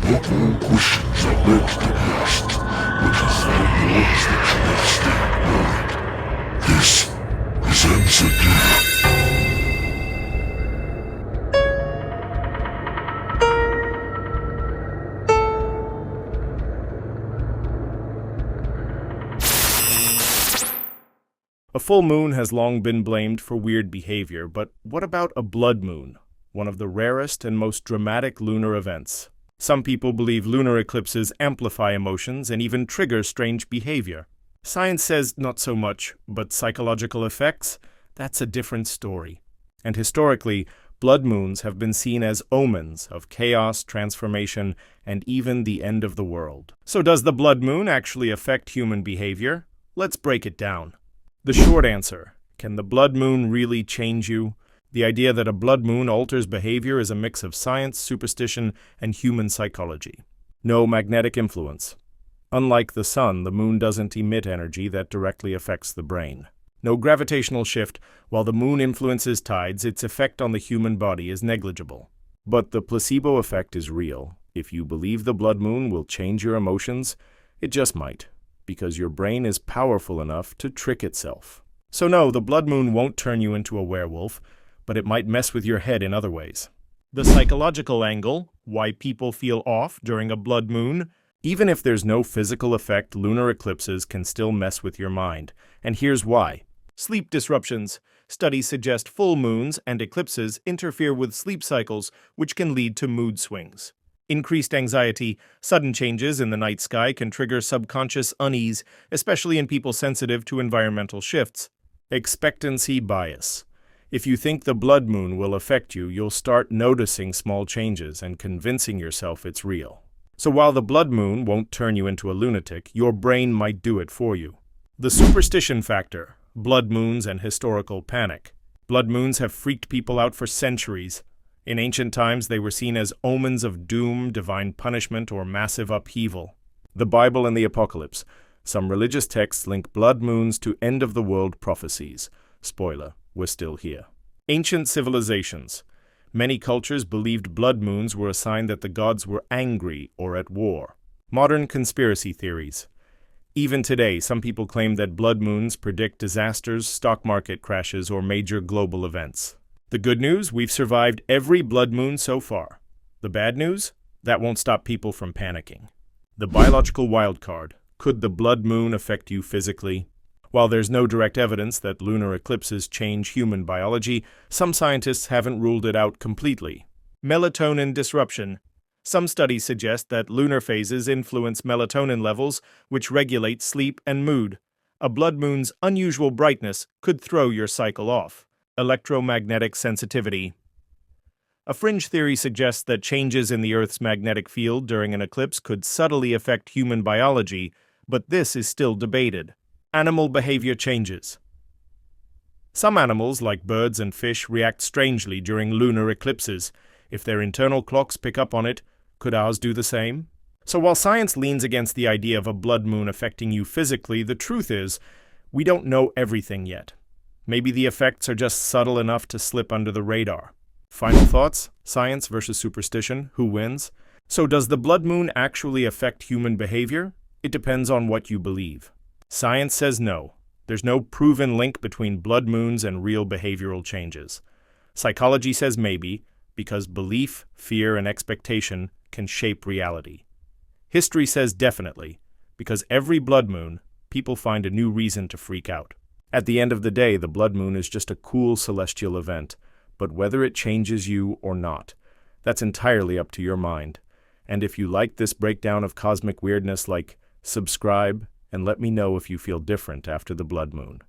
Not all questions are meant to be asked, but to find ones that cannot stay ignored. This is Answer Gear. A full moon has long been blamed for weird behavior, but what about a blood moon, one of the rarest and most dramatic lunar events? Some people believe lunar eclipses amplify emotions and even trigger strange behavior. Science says not so much, but psychological effects? That's a different story. And historically, blood moons have been seen as omens of chaos, transformation, and even the end of the world. So does the blood moon actually affect human behavior? Let's break it down. The short answer: can the blood moon really change you? The idea that a blood moon alters behavior is a mix of science, superstition, and human psychology. No magnetic influence. Unlike the sun, the moon doesn't emit energy that directly affects the brain. No gravitational shift. While the moon influences tides, its effect on the human body is negligible. But the placebo effect is real. If you believe the blood moon will change your emotions, it just might, because your brain is powerful enough to trick itself. So no, the blood moon won't turn you into a werewolf, but it might mess with your head in other ways. The psychological angle, why people feel off during a blood moon. Even if there's no physical effect, lunar eclipses can still mess with your mind. And here's why. Sleep disruptions. Studies suggest full moons and eclipses interfere with sleep cycles, which can lead to mood swings. Increased anxiety. Sudden changes in the night sky can trigger subconscious unease, especially in people sensitive to environmental shifts. Expectancy bias. If you think the blood moon will affect you, you'll start noticing small changes and convincing yourself it's real. So while the blood moon won't turn you into a lunatic, your brain might do it for you. The superstition factor. Blood moons and historical panic. Blood moons have freaked people out for centuries. In ancient times, they were seen as omens of doom, divine punishment, or massive upheaval. The Bible and the Apocalypse. Some religious texts link blood moons to end-of-the-world prophecies. Spoiler, we're still here. Ancient civilizations. Many cultures believed blood moons were a sign that the gods were angry or at war. Modern conspiracy theories. Even today, some people claim that blood moons predict disasters, stock market crashes, or major global events. The good news, we've survived every blood moon so far. The bad news, that won't stop people from panicking. The biological wildcard. Could the blood moon affect you physically? While there's no direct evidence that lunar eclipses change human biology, some scientists haven't ruled it out completely. Melatonin disruption. Some studies suggest that lunar phases influence melatonin levels, which regulate sleep and mood. A blood moon's unusual brightness could throw your cycle off. Electromagnetic sensitivity. A fringe theory suggests that changes in the Earth's magnetic field during an eclipse could subtly affect human biology, but this is still debated. Animal behavior changes. Some animals, like birds and fish, react strangely during lunar eclipses. If their internal clocks pick up on it, could ours do the same? So while science leans against the idea of a blood moon affecting you physically, the truth is, we don't know everything yet. Maybe the effects are just subtle enough to slip under the radar. Final thoughts? Science versus superstition? Who wins? So does the blood moon actually affect human behavior? It depends on what you believe. Science says no. There's no proven link between blood moons and real behavioral changes. Psychology says maybe, because belief, fear, and expectation can shape reality. History says definitely, because every blood moon, people find a new reason to freak out. At the end of the day, the blood moon is just a cool celestial event, but whether it changes you or not, that's entirely up to your mind. And if you like this breakdown of cosmic weirdness, subscribe, and let me know if you feel different after the blood moon.